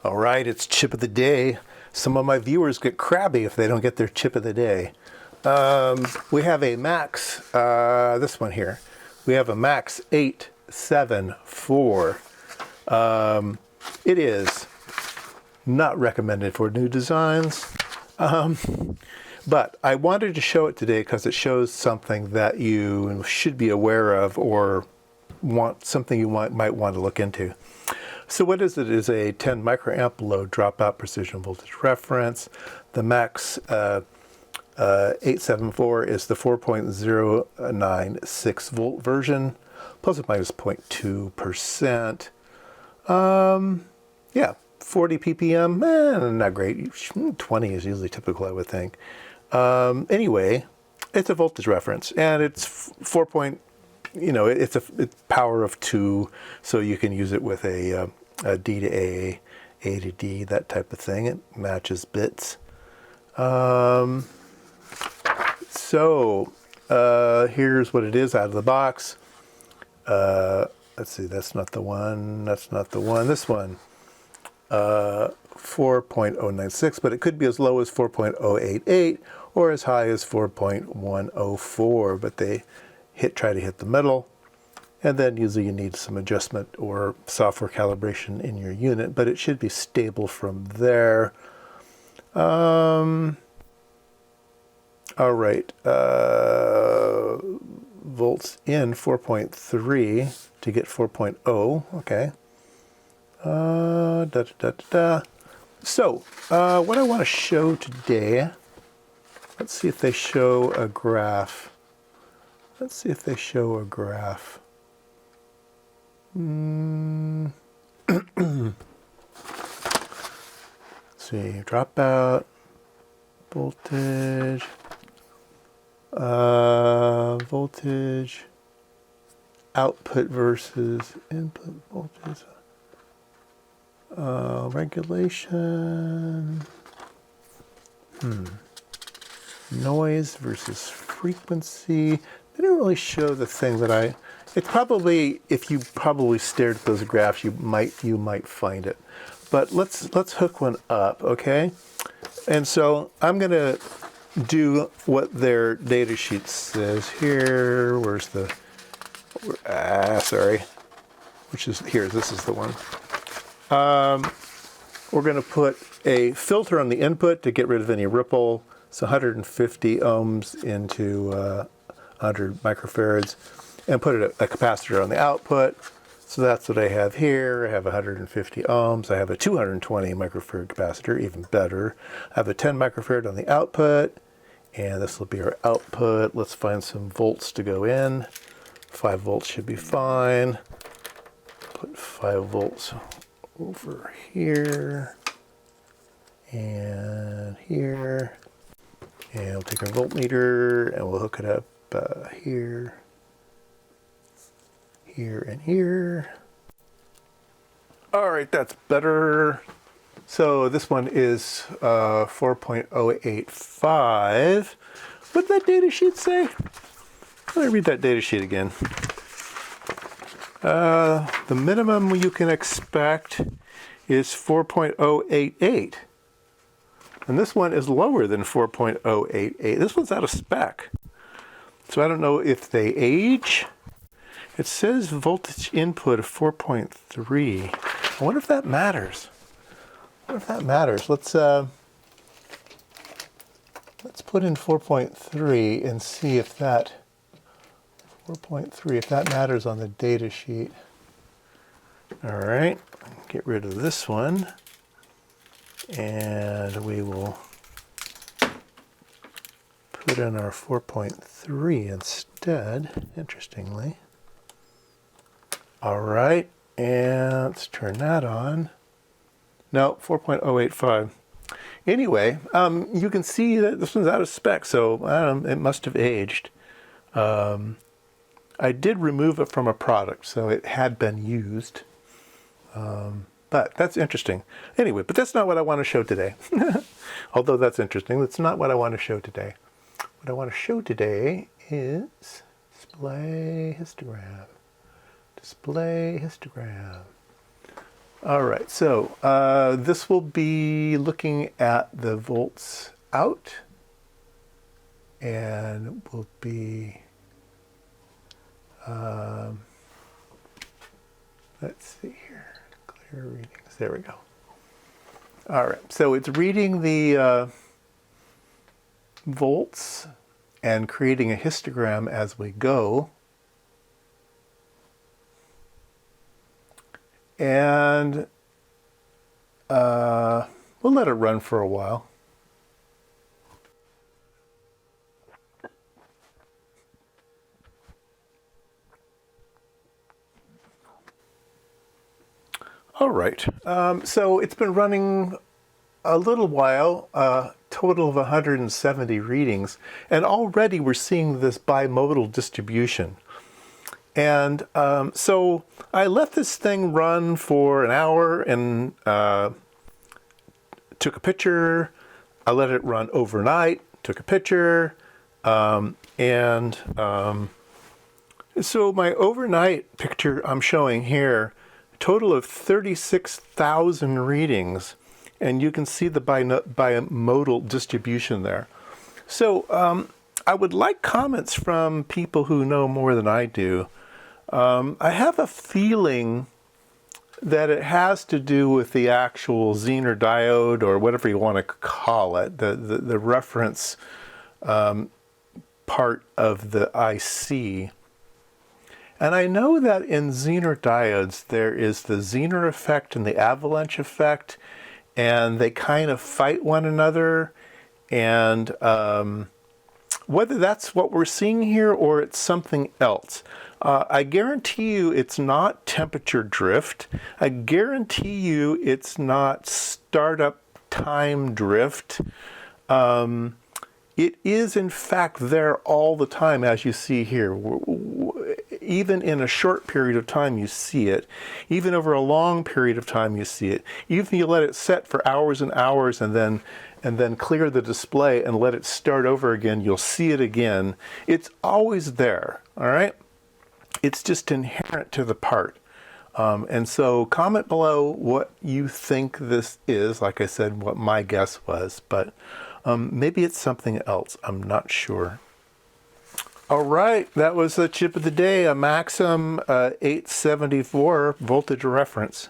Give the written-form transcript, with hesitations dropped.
All right, it's chip of the day. Some of my viewers get crabby if they don't get their chip of the day. We have a Max, this one here. We have a MAX874. It is not recommended for new designs, but I wanted to show it today because it shows something that you should be aware of or something you might want to look into. So what is it? It is a 10 microamp low dropout precision voltage reference. The MAX 874 is the 4.096 volt version, plus or minus 0.2%. Yeah, 40 ppm, not great. 20 is usually typical, I would think. Anyway, it's a voltage reference, and it's it's a power of 2, so you can use it with a D to A, A to D, that type of thing. It matches bits. Here's what it is out of the box. Let's see, that's not the one. That's not the one. This one, 4.096, but it could be as low as 4.088 or as high as 4.104. But they try to hit the middle, and then usually you need some adjustment or software calibration in your unit, but it should be stable from there. All right, volts in 4.3 to get 4.0. Okay. So what I want to show today, let's see if they show a graph. Let's see if they show a graph. Let's see, dropout, voltage, voltage, output versus input voltage, regulation, noise versus frequency. They didn't really show the thing that it's probably, if you probably stared at those graphs, you might find it. But let's hook one up, okay? And so I'm gonna do what their data sheet says here. Where's the, sorry, which is here, this is the one. We're gonna put a filter on the input to get rid of any ripple. So 150 ohms into 100 microfarads, and put a capacitor on the output. So that's what I have here. I have 150 ohms. I have a 220 microfarad capacitor, even better. I have a 10 microfarad on the output, and this will be our output. Let's find some volts to go in. 5 volts should be fine. Put 5 volts over here and here. And we'll take our voltmeter and we'll hook it up here, here, and here. All right, that's better. So this one is 4.085. What did that data sheet say? Let me read that data sheet again. The minimum you can expect is 4.088. And this one is lower than 4.088. This one's out of spec. So I don't know if they age. It says voltage input of 4.3. I wonder if that matters. Let's put in 4.3 and see if that 4.3, if that matters on the data sheet. All right, get rid of this one. And we will put in our 4.3 instead, interestingly. All right, and let's turn that on. No, 4.085. Anyway, you can see that this one's out of spec, so it must have aged. I did remove it from a product, so it had been used. But that's interesting. Anyway, but that's not what I want to show today. Although that's interesting, that's not what I want to show today. What I want to show today is display histogram. Display histogram. All right, so this will be looking at the volts out, and will be, let's see here, clear readings, there we go. All right, so it's reading the volts and creating a histogram as we go. And we'll let it run for a while. All right, so it's been running a little while, total of 170 readings, and already we're seeing this bimodal distribution. And so I let this thing run for an hour and took a picture. I let it run overnight, took a picture, so my overnight picture I'm showing here, total of 36,000 readings, and you can see the bimodal distribution there. So I would like comments from people who know more than I do. I have a feeling that it has to do with the actual Zener diode, or whatever you want to call it, the reference part of the IC. And I know that in Zener diodes there is the Zener effect and the avalanche effect, and they kind of fight one another. And whether that's what we're seeing here or it's something else, I guarantee you it's not temperature drift. I guarantee you it's not startup time drift. It is in fact there all the time, as you see here. Even in a short period of time you see it. Even over a long period of time you see it. Even if you let it set for hours and hours and then clear the display and let it start over again, you'll see it again. It's always there, all right? It's just inherent to the part. And so comment below what you think this is. Like I said, what my guess was, but maybe it's something else. I'm not sure. All right, that was the chip of the day, a MAX874 voltage reference.